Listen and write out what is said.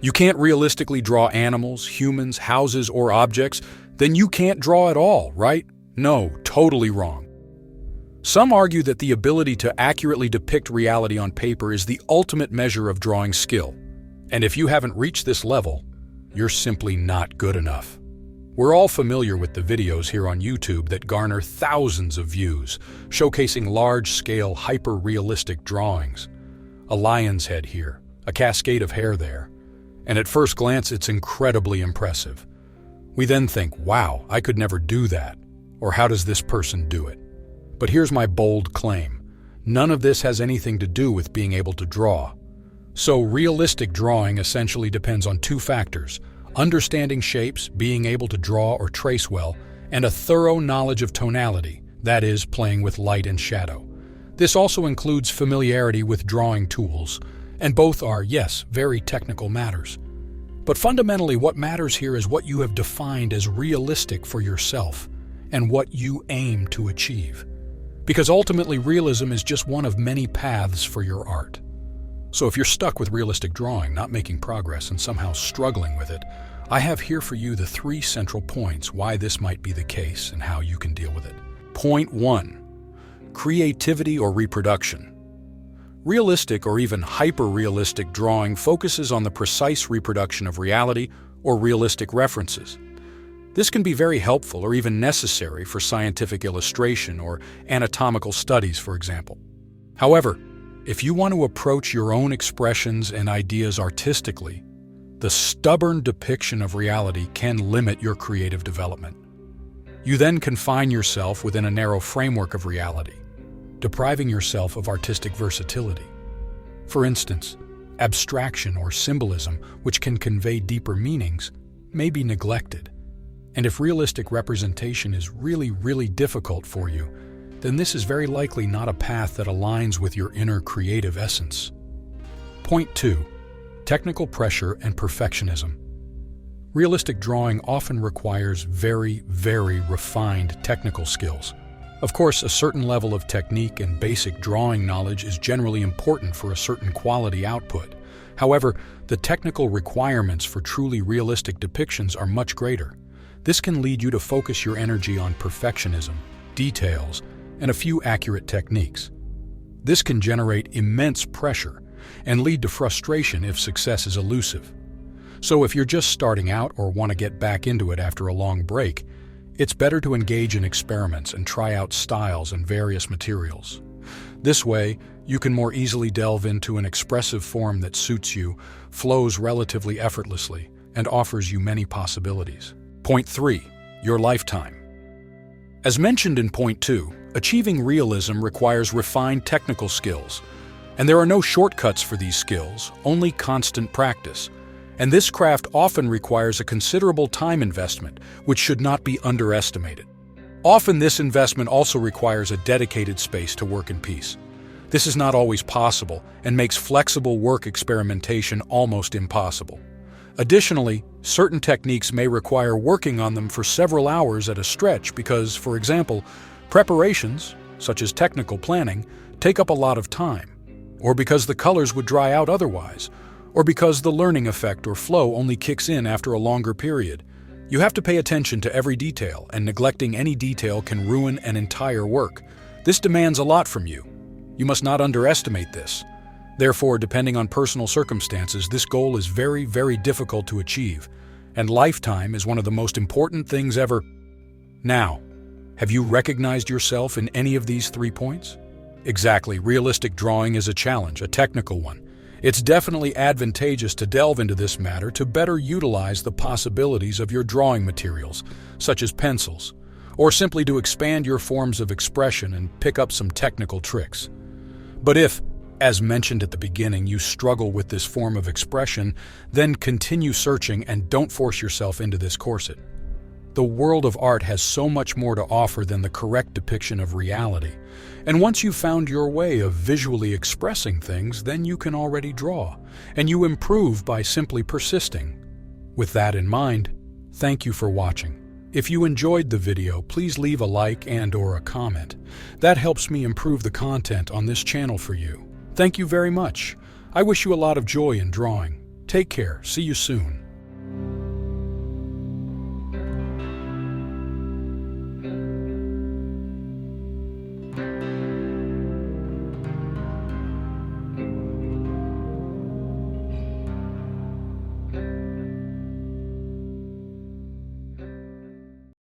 You can't realistically draw animals, humans, houses, or objects, then you can't draw at all, right? No, totally wrong. Some argue that the ability to accurately depict reality on paper is the ultimate measure of drawing skill. And if you haven't reached this level, you're simply not good enough. We're all familiar with the videos here on YouTube that garner thousands of views, showcasing large-scale, hyper-realistic drawings. A lion's head here, a cascade of hair there, and at first glance it's incredibly impressive. We then think, wow, I could never do that, or how does this person do it? But here's my bold claim. None of this has anything to do with being able to draw. So realistic drawing essentially depends on two factors: understanding shapes, being able to draw or trace well, and a thorough knowledge of tonality, that is, playing with light and shadow. This also includes familiarity with drawing tools, and both are, yes, very technical matters. But fundamentally, what matters here is what you have defined as realistic for yourself, and what you aim to achieve. Because ultimately, realism is just one of many paths for your art. So if you're stuck with realistic drawing, not making progress, and somehow struggling with it, I have here for you the 3 central points why this might be the case and how you can deal with it. Point 1. Creativity or reproduction. Realistic or even hyper-realistic drawing focuses on the precise reproduction of reality or realistic references. This can be very helpful or even necessary for scientific illustration or anatomical studies, for example. However, if you want to approach your own expressions and ideas artistically, the stubborn depiction of reality can limit your creative development. You then confine yourself within a narrow framework of reality, depriving yourself of artistic versatility. For instance, abstraction or symbolism, which can convey deeper meanings, may be neglected. And if realistic representation is really difficult for you, then this is very likely not a path that aligns with your inner creative essence. Point 2. Technical pressure and perfectionism. Realistic drawing often requires very refined technical skills. Of course, a certain level of technique and basic drawing knowledge is generally important for a certain quality output. However, the technical requirements for truly realistic depictions are much greater. This can lead you to focus your energy on perfectionism, details, and a few accurate techniques. This can generate immense pressure and lead to frustration if success is elusive. So if you're just starting out or want to get back into it after a long break, it's better to engage in experiments and try out styles and various materials. This way, you can more easily delve into an expressive form that suits you, flows relatively effortlessly, and offers you many possibilities. Point 3. Your lifetime. As mentioned in Point 2, achieving realism requires refined technical skills. And there are no shortcuts for these skills, only constant practice. And this craft often requires a considerable time investment, which should not be underestimated. Often this investment also requires a dedicated space to work in peace. This is not always possible and makes flexible work experimentation almost impossible. Additionally, certain techniques may require working on them for several hours at a stretch because, for example, preparations, such as technical planning, take up a lot of time, or because the colors would dry out otherwise, or because the learning effect or flow only kicks in after a longer period. You have to pay attention to every detail, and neglecting any detail can ruin an entire work. This demands a lot from you. You must not underestimate this. Therefore, depending on personal circumstances, this goal is very difficult to achieve, and lifetime is one of the most important things ever. Now, have you recognized yourself in any of these 3 points? Exactly, realistic drawing is a challenge, a technical one. It's definitely advantageous to delve into this matter to better utilize the possibilities of your drawing materials, such as pencils, or simply to expand your forms of expression and pick up some technical tricks. But if, as mentioned at the beginning, you struggle with this form of expression, then continue searching and don't force yourself into this corset. The world of art has so much more to offer than the correct depiction of reality. And once you've found your way of visually expressing things, then you can already draw, and you improve by simply persisting. With that in mind, thank you for watching. If you enjoyed the video, please leave a like and/or a comment. That helps me improve the content on this channel for you. Thank you very much. I wish you a lot of joy in drawing. Take care. See you soon.